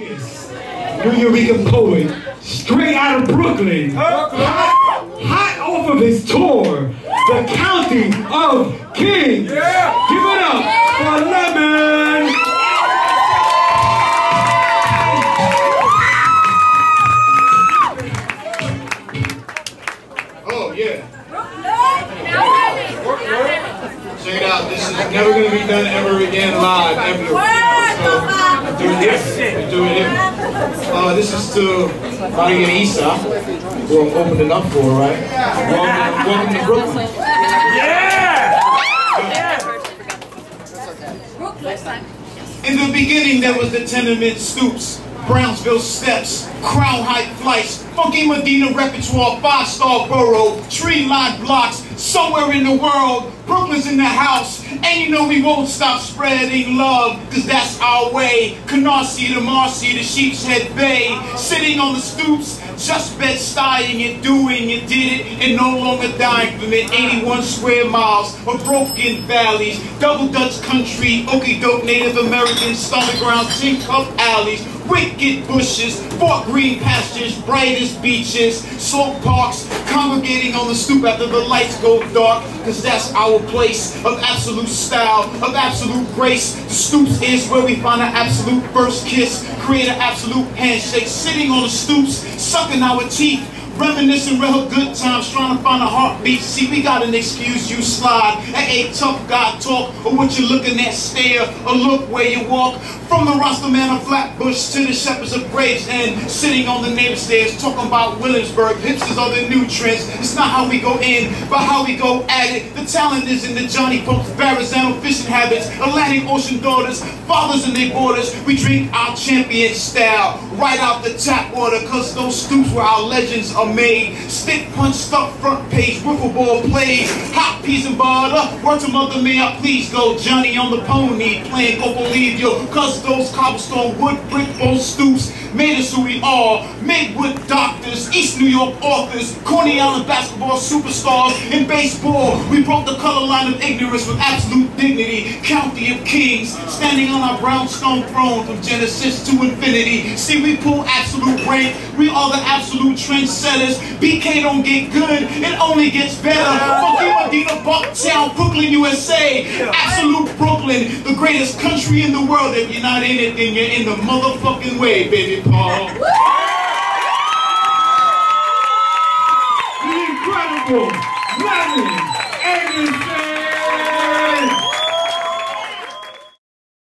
Vegas, New Eureka poet, straight out of Brooklyn, hot off of his tour, the County of Kings. Give it up for Lemon. Oh yeah. Check it out. This is never going to be done ever again live ever. So we're doing this. We're doing it. This is to Maria and Isa, who I'm opening up for, right? Welcome to Brooklyn. In the beginning, there was the tenement stoops, Brownsville steps, Crown Height flights, Funky Medina repertoire, 5-star borough, tree-lined blocks, somewhere in the world, Brooklyn's in the house, and you know we won't stop spreading love, cause that's our way. Canarsie to Marcy to Sheep's Head Bay, sitting on the stoops, just bed-stuying and doing and did it, and no longer dying from it. 81 square miles of broken valleys, double Dutch country, okey-doke Native American, stomach grounds, tin cup alleys, wicked bushes, Fort Green pastures, brightest beaches, slope parks, congregating on the stoop after the lights go dark, cause that's our place of absolute style, of absolute grace. The stoops is where we find an absolute first kiss, create an absolute handshake, sitting on the stoops, sucking our teeth, reminiscing real good times, trying to find a heartbeat. See, we got an excuse, you slide at a tough guy talk, or what you're looking at, stare, or look where you walk. From the roster man of Flatbush to the shepherds of Gravesend, sitting on the neighbor stairs, talking about Williamsburg, hipsters are the new trends. It's not how we go in, but how we go at it. The talent is in the Johnny Pumps, Verrazano fishing habits, Atlantic Ocean daughters, fathers in their borders. We drink our champion style, right out the tap water, cause those stoops where our legends are made. Stick punch stuff front page, wiffle ball plays, hot peas and butter. Word to mother, may I please go? Johnny on the pony, playing go believe you, cause those cobblestone wood brick old stoops made us who we are. Maywood doctors, East New York authors, Coney Island basketball superstars. In baseball, we broke the color line of ignorance with absolute dignity. County of Kings, standing on our brownstone throne from Genesis to infinity. See, we pull absolute rank, we are the absolute trendsetters. BK don't get good, it only gets better. Funky Medina, Bucktown, Brooklyn, USA. Absolute Brooklyn, the greatest country in the world. If you're not in it, then you're in the motherfucking way, baby Paul. The incredible Lemon and